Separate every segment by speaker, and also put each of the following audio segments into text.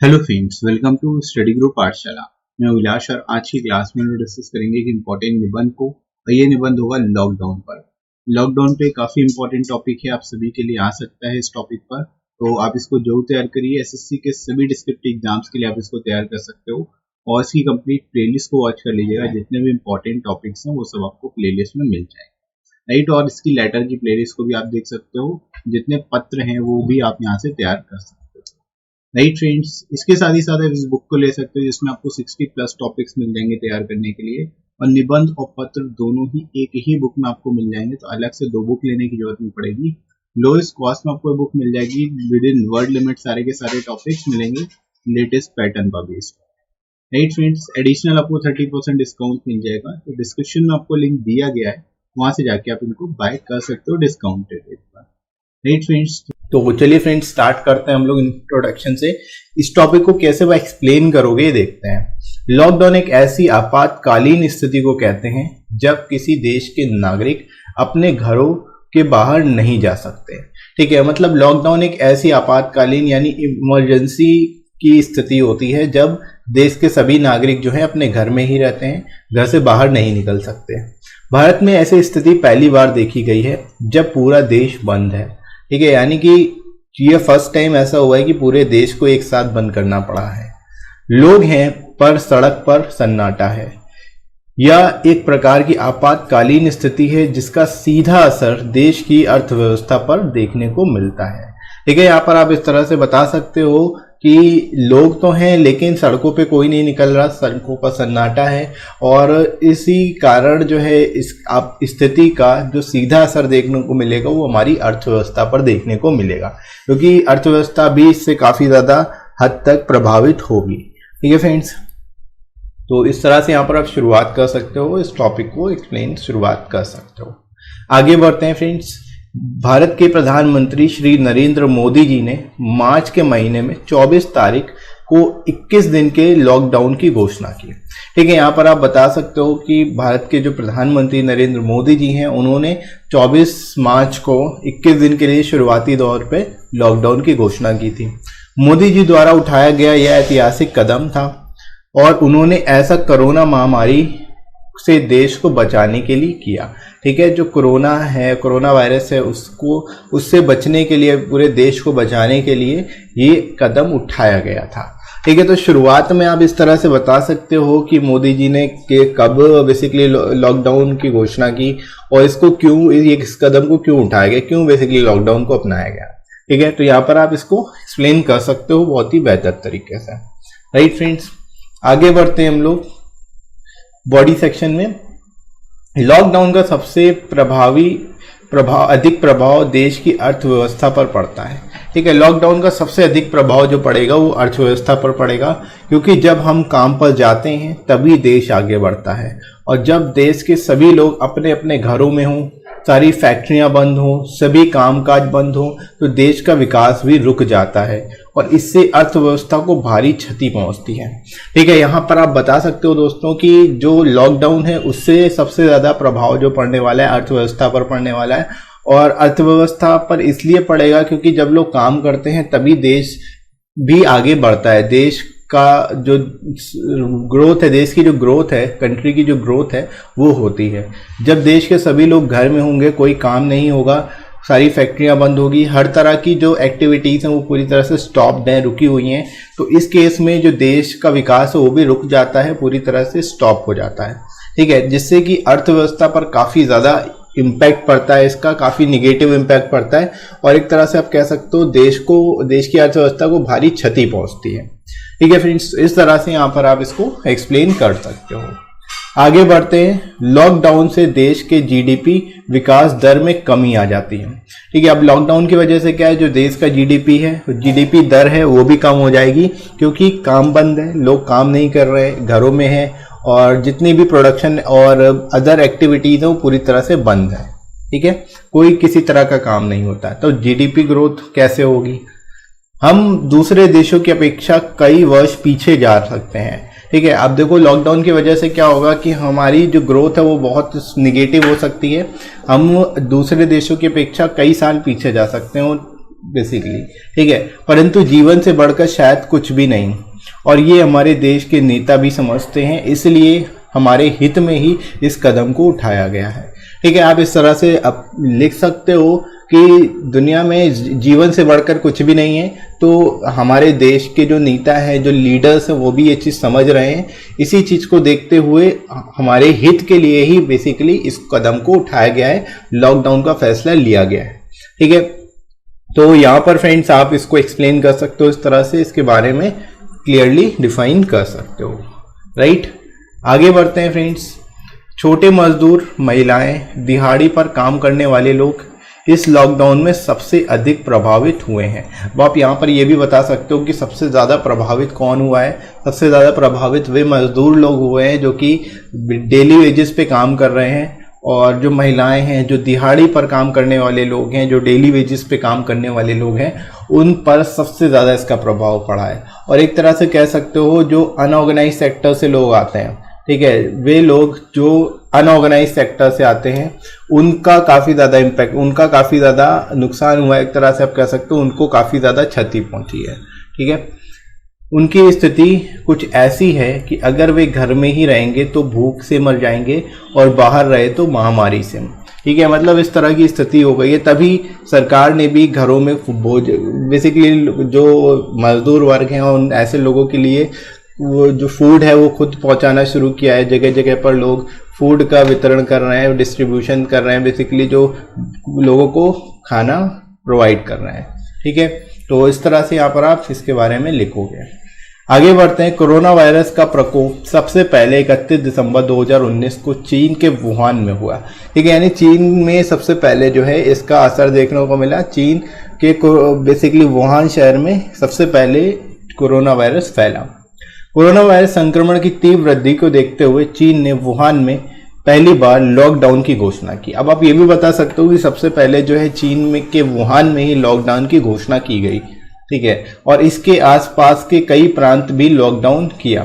Speaker 1: Hello friends, welcome to study group Pathshala. मैं उल्लास और आज की क्लास में हम डिस्कस करेंगे एक इम्पोर्टेंट निबंध को और ये निबंध होगा लॉकडाउन पर। लॉकडाउन पे काफ़ी इम्पोर्टेंट टॉपिक है, आप सभी के लिए आ सकता है इस टॉपिक पर, तो आप इसको जरूर तैयार करिए। एसएससी के सभी डिस्क्रिप्टिव एग्जाम्स के लिए आप इसको तैयार कर सकते हो और इसकी कंप्लीट प्लेलिस्ट को वॉच कर लीजिएगा। जितने भी इंपॉर्टेंट टॉपिक्स हैं वो सब आपको प्लेलिस्ट में मिल जाएंगे, राइट। और इसकी लेटर की प्लेलिस्ट को भी आप देख सकते हो, जितने पत्र हैं वो भी आप यहाँ से तैयार कर सकते हो, राइट फ्रेंड्स। इसके साथ ही साथ आप इस बुक को ले सकते हो जिसमें आपको 60+ टॉपिक्स मिल जाएंगे तैयार करने के लिए, और निबंध और पत्र दोनों ही एक ही बुक में आपको मिल जाएंगे, तो अलग से 2 बुक लेने की जरूरत नहीं पड़ेगी। लोएस्ट कॉस्ट में आपको बुक मिल जाएगी, विद इन वर्ड लिमिट सारे के सारे टॉपिक्स मिलेंगे लेटेस्ट पैटर्न पर बेस्ड, राइट फ्रेंड्स। एडिशनल आपको 30% डिस्काउंट मिल जाएगा, तो डिस्क्रिप्शन में आपको लिंक दिया गया है, वहां से जाके आप इनको बाय कर सकते हो डिस्काउंटेड रेट पर, राइट फ्रेंड्स। तो चलिए फ्रेंड्स, स्टार्ट करते हैं हम लोग इंट्रोडक्शन से। इस टॉपिक को कैसे वो एक्सप्लेन करोगे ये देखते हैं। लॉकडाउन एक ऐसी आपातकालीन स्थिति को कहते हैं जब किसी देश के नागरिक अपने घरों के बाहर नहीं जा सकते। ठीक है, मतलब लॉकडाउन एक ऐसी आपातकालीन यानी इमरजेंसी की स्थिति होती है जब देश के सभी नागरिक जो है अपने घर में ही रहते हैं, घर से बाहर नहीं निकल सकते। भारत में ऐसी स्थिति पहली बार देखी गई है जब पूरा देश बंद है। ठीक है, यानी कि ये फर्स्ट टाइम ऐसा हुआ है कि पूरे देश को एक साथ बंद करना पड़ा है। लोग हैं पर सड़क पर सन्नाटा है। यह एक प्रकार की आपातकालीन स्थिति है जिसका सीधा असर देश की अर्थव्यवस्था पर देखने को मिलता है। ठीक है, यहाँ पर आप इस तरह से बता सकते हो कि लोग तो हैं लेकिन सड़कों पे कोई नहीं निकल रहा, सड़कों पर सन्नाटा है, और इसी कारण जो है इस स्थिति का जो सीधा असर देखने को मिलेगा वो हमारी अर्थव्यवस्था पर देखने को मिलेगा, क्योंकि अर्थव्यवस्था भी इससे काफ़ी ज़्यादा हद तक प्रभावित होगी। ठीक है फ्रेंड्स, तो इस तरह से यहाँ पर आप शुरुआत कर सकते हो, इस टॉपिक को एक्सप्लेन शुरुआत कर सकते हो। आगे बढ़ते हैं फ्रेंड्स। भारत के प्रधानमंत्री श्री नरेंद्र मोदी जी ने मार्च के महीने में 24 तारीख को 21 दिन के लॉकडाउन की घोषणा की। ठीक है, यहाँ पर आप बता सकते हो कि भारत के जो प्रधानमंत्री नरेंद्र मोदी जी हैं उन्होंने 24 मार्च को 21 दिन के लिए शुरुआती दौर पे लॉकडाउन की घोषणा की थी। मोदी जी द्वारा उठाया गया यह ऐतिहासिक कदम था और उन्होंने ऐसा कोरोना महामारी से देश को बचाने के लिए किया। ठीक है, जो कोरोना वायरस है उससे बचने के लिए, पूरे देश को बचाने के लिए ये कदम उठाया गया था। ठीक है, तो शुरुआत में आप इस तरह से बता सकते हो कि मोदी जी ने कब बेसिकली लॉकडाउन की घोषणा की और इसको क्यों, इस कदम को क्यों उठाया गया, क्यों बेसिकली लॉकडाउन को अपनाया गया। ठीक है, तो यहाँ पर आप इसको एक्सप्लेन कर सकते हो बहुत ही बेहतर तरीके से, राइट फ्रेंड्स। आगे बढ़ते हैं हम लोग बॉडी सेक्शन में। लॉकडाउन का सबसे अधिक प्रभाव देश की अर्थव्यवस्था पर पड़ता है। ठीक है, लॉकडाउन का सबसे अधिक प्रभाव जो पड़ेगा वो अर्थव्यवस्था पर पड़ेगा, क्योंकि जब हम काम पर जाते हैं तभी देश आगे बढ़ता है, और जब देश के सभी लोग अपने अपने घरों में हों, सारी फैक्ट्रियां बंद हों, सभी कामकाज बंद हों, तो देश का विकास भी रुक जाता है और इससे अर्थव्यवस्था को भारी क्षति पहुंचती है। ठीक है, यहाँ पर आप बता सकते हो दोस्तों कि जो लॉकडाउन है उससे सबसे ज़्यादा प्रभाव जो पड़ने वाला है अर्थव्यवस्था पर पड़ने वाला है, और अर्थव्यवस्था पर इसलिए पड़ेगा क्योंकि जब लोग काम करते हैं तभी देश भी आगे बढ़ता है। देश का जो ग्रोथ है, देश की जो ग्रोथ है, कंट्री की जो ग्रोथ है वो होती है। जब देश के सभी लोग घर में होंगे, कोई काम नहीं होगा, सारी फैक्ट्रियां बंद होगी, हर तरह की जो एक्टिविटीज़ हैं वो पूरी तरह से स्टॉप्ड हैं, रुकी हुई हैं, तो इस केस में जो देश का विकास है वो भी रुक जाता है, पूरी तरह से स्टॉप हो जाता है। ठीक है, जिससे कि अर्थव्यवस्था पर काफ़ी ज़्यादा इम्पैक्ट पड़ता है, इसका काफ़ी निगेटिव इम्पैक्ट पड़ता है, और एक तरह से आप कह सकते हो देश की अर्थव्यवस्था को भारी क्षति पहुंचती है। ठीक है फ्रेंड्स, इस तरह से यहाँ पर आप इसको एक्सप्लेन कर सकते हो। आगे बढ़ते हैं। लॉकडाउन से देश के जीडीपी विकास दर में कमी आ जाती है। ठीक है, अब लॉकडाउन की वजह से क्या है, जो देश का जीडीपी है, जीडीपी दर है वो भी कम हो जाएगी, क्योंकि काम बंद है, लोग काम नहीं कर रहे, घरों में है, और जितनी भी प्रोडक्शन और अदर एक्टिविटीज है वो पूरी तरह से बंद है। ठीक है, कोई किसी तरह का काम नहीं होता है, तो जीडीपी ग्रोथ कैसे होगी। हम दूसरे देशों की अपेक्षा कई वर्ष पीछे जा सकते हैं। ठीक है, अब देखो लॉकडाउन की वजह से क्या होगा कि हमारी जो ग्रोथ है वो बहुत निगेटिव हो सकती है, हम दूसरे देशों की अपेक्षा कई साल पीछे जा सकते हैं,
Speaker 2: बेसिकली, ठीक है, परंतु जीवन से बढ़कर शायद कुछ भी नहीं, और ये हमारे देश के नेता भी समझते हैं, इसलिए हमारे हित में ही इस कदम को उठाया गया है। ठीक है, आप इस तरह से अब लिख सकते हो कि दुनिया में जीवन से बढ़कर कुछ भी नहीं है, तो हमारे देश के जो नेता हैं, जो लीडर्स हैं, वो भी ये चीज़ समझ रहे हैं। इसी चीज़ को देखते हुए हमारे हित के लिए ही बेसिकली इस कदम को उठाया गया है, लॉकडाउन का फैसला लिया गया है। ठीक है, तो यहाँ पर फ्रेंड्स आप इसको एक्सप्लेन कर सकते हो इस तरह से, इसके बारे में क्लियरली डिफाइन कर सकते हो, राइट। आगे बढ़ते हैं फ्रेंड्स। छोटे मजदूर, महिलाएं, दिहाड़ी पर काम करने वाले लोग इस लॉकडाउन में सबसे अधिक प्रभावित हुए हैं। अब आप यहाँ पर ये भी बता सकते हो कि सबसे ज़्यादा प्रभावित कौन हुआ है। सबसे ज़्यादा प्रभावित वे मजदूर लोग हुए हैं जो कि डेली वेजेस पे काम कर रहे हैं, और जो महिलाएं हैं, जो दिहाड़ी पर काम करने वाले लोग हैं, जो डेली वेजेस पे काम करने वाले लोग हैं, उन पर सबसे ज़्यादा इसका प्रभाव पड़ा है। और एक तरह से कह सकते हो जो अनऑर्गेनाइज सेक्टर से लोग आते हैं, ठीक है, वे लोग जो अनऑर्गेनाइज सेक्टर से आते हैं, उनका काफ़ी ज़्यादा इम्पैक्ट, उनका काफ़ी ज़्यादा नुकसान हुआ है। एक तरह से आप कह सकते हो उनको काफ़ी ज़्यादा क्षति पहुंची है। ठीक है, उनकी स्थिति कुछ ऐसी है कि अगर वे घर में ही रहेंगे तो भूख से मर जाएंगे, और बाहर रहे तो महामारी से। ठीक है, मतलब इस तरह की स्थिति हो गई है। तभी सरकार ने भी घरों में बेसिकली जो मजदूर वर्ग हैं उन ऐसे लोगों के लिए वो जो फूड है वो खुद पहुंचाना शुरू किया है। जगह जगह पर लोग फूड का वितरण कर रहे हैं, डिस्ट्रीब्यूशन कर रहे हैं, बेसिकली जो लोगों को खाना प्रोवाइड कर रहे हैं। ठीक है, तो इस तरह से यहाँ पर आप इसके बारे में लिखोगे। आगे बढ़ते हैं। कोरोना वायरस का प्रकोप सबसे पहले 31 दिसंबर 2019 को चीन के वुहान में हुआ। ठीक है, यानी चीन में सबसे पहले जो है इसका असर देखने को मिला। चीन के बेसिकली वुहान शहर में सबसे पहले कोरोना वायरस फैला। कोरोना वायरस संक्रमण की तीव्र वृद्धि को देखते हुए चीन ने वुहान में पहली बार लॉकडाउन की घोषणा की। अब आप ये भी बता सकते हो कि सबसे पहले जो है चीन में के वुहान में ही लॉकडाउन की घोषणा की गई। ठीक है, और इसके आसपास के कई प्रांत भी लॉकडाउन किया।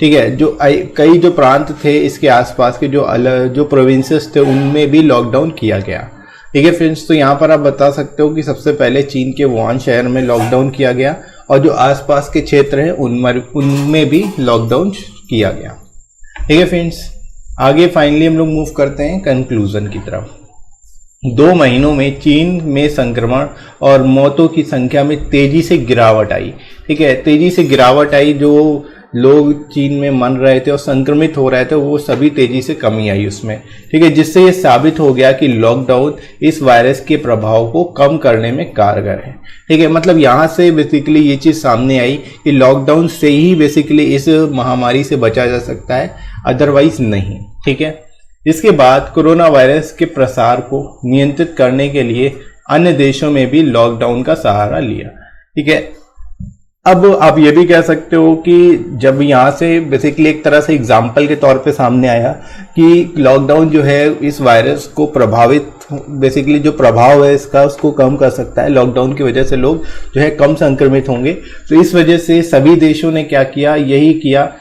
Speaker 2: ठीक है, जो कई जो प्रांत थे इसके आसपास के जो प्रोविंसेस थे उनमें भी लॉकडाउन किया गया। ठीक है फ्रेंड्स, तो यहाँ पर आप बता सकते हो कि सबसे पहले चीन के वुहान शहर में लॉकडाउन किया गया, और जो आसपास के क्षेत्र हैं उनमें भी लॉकडाउन किया गया। ठीक है फ्रेंड्स, आगे फाइनली हम लोग मूव करते हैं कंक्लूजन की तरफ। 2 महीनों में चीन में संक्रमण और मौतों की संख्या में तेजी से गिरावट आई। ठीक है, तेजी से गिरावट आई। जो लोग चीन में मर रहे थे और संक्रमित हो रहे थे वो सभी तेजी से कमी आई उसमें। ठीक है, जिससे ये साबित हो गया कि लॉकडाउन इस वायरस के प्रभाव को कम करने में कारगर है। ठीक है, मतलब यहाँ से बेसिकली ये चीज़ सामने आई कि लॉकडाउन से ही बेसिकली इस महामारी से बचा जा सकता है, अदरवाइज नहीं। ठीक है, इसके बाद कोरोना वायरस के प्रसार को नियंत्रित करने के लिए अन्य देशों में भी लॉकडाउन का सहारा लिया। ठीक है, अब आप ये भी कह सकते हो कि जब यहाँ से बेसिकली एक तरह से एग्जाम्पल के तौर पे सामने आया कि लॉकडाउन जो है इस वायरस को प्रभावित, बेसिकली जो प्रभाव है इसका उसको कम कर सकता है। लॉकडाउन की वजह से लोग जो है कम संक्रमित होंगे। तो इस वजह से सभी देशों ने क्या किया, यही किया,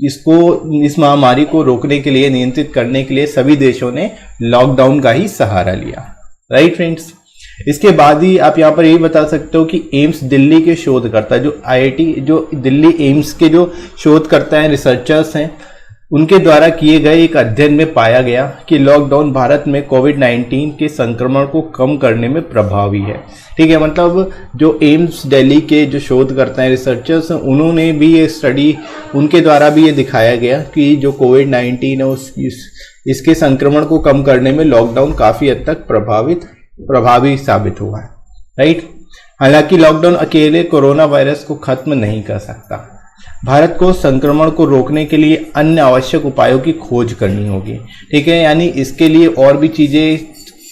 Speaker 2: इस महामारी को रोकने के लिए, नियंत्रित करने के लिए सभी देशों ने लॉकडाउन का ही सहारा लिया। राइट फ्रेंड्स, इसके बाद ही आप यहाँ पर यही बता सकते हो कि एम्स दिल्ली के शोधकर्ता, जो आईआईटी, जो दिल्ली एम्स के जो शोधकर्ता हैं, रिसर्चर्स हैं, उनके द्वारा किए गए एक अध्ययन में पाया गया कि लॉकडाउन भारत में कोविड-19 के संक्रमण को कम करने में प्रभावी है। ठीक है, मतलब जो एम्स दिल्ली के जो शोधकर्ता हैं, रिसर्चर्स हैं, उन्होंने भी ये स्टडी, उनके द्वारा भी ये दिखाया गया कि जो कोविड-19 है इसके संक्रमण को कम करने में लॉकडाउन काफी हद तक प्रभावी साबित हुआ है। राइट, हालांकि लॉकडाउन अकेले कोरोना वायरस को खत्म नहीं कर सकता। भारत को संक्रमण को रोकने के लिए अन्य आवश्यक उपायों की खोज करनी होगी। ठीक है, यानी इसके लिए और भी चीजें,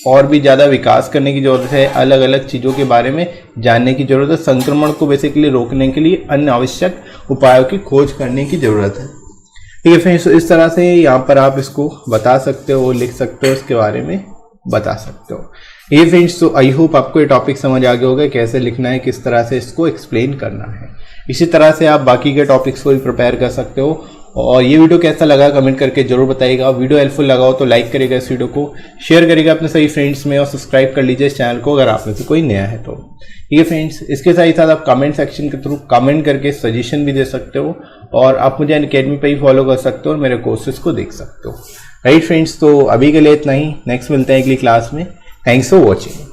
Speaker 2: और भी ज्यादा विकास करने की जरूरत है, अलग अलग चीजों के बारे में जानने की जरूरत है। संक्रमण को बेसिकली रोकने के लिए अन्य आवश्यक उपायों की खोज करने की जरूरत है। ठीक है फ्रेंड्स, इस तरह से यहाँ पर आप इसको बता सकते हो, लिख सकते हो, इसके बारे में बता सकते हो। ये फ्रेंड्स, तो आई होप आपको ये टॉपिक समझ आ गया होगा, कैसे लिखना है, किस तरह से इसको एक्सप्लेन करना है। इसी तरह से आप बाकी के टॉपिक्स को भी प्रिपेयर कर सकते हो, और ये वीडियो कैसा लगा कमेंट करके जरूर बताइएगा। वीडियो हेल्पफुल लगा हो तो लाइक करिएगा इस वीडियो को, शेयर करिएगा अपने सभी फ्रेंड्स में और सब्सक्राइब कर लीजिए इस चैनल को अगर आप में से कोई नया है तो। ठीक है फ्रेंड्स, इसके साथ ही साथ आप कमेंट सेक्शन के थ्रू कमेंट करके सजेशन भी दे सकते हो और आप मुझे अनअकैडमी पे ही फॉलो कर सकते हो और मेरे कोर्सेज को देख सकते हो। राइट फ्रेंड्स, तो अभी के लिए इतना ही, नेक्स्ट मिलते हैं अगली क्लास में। Thanks for watching.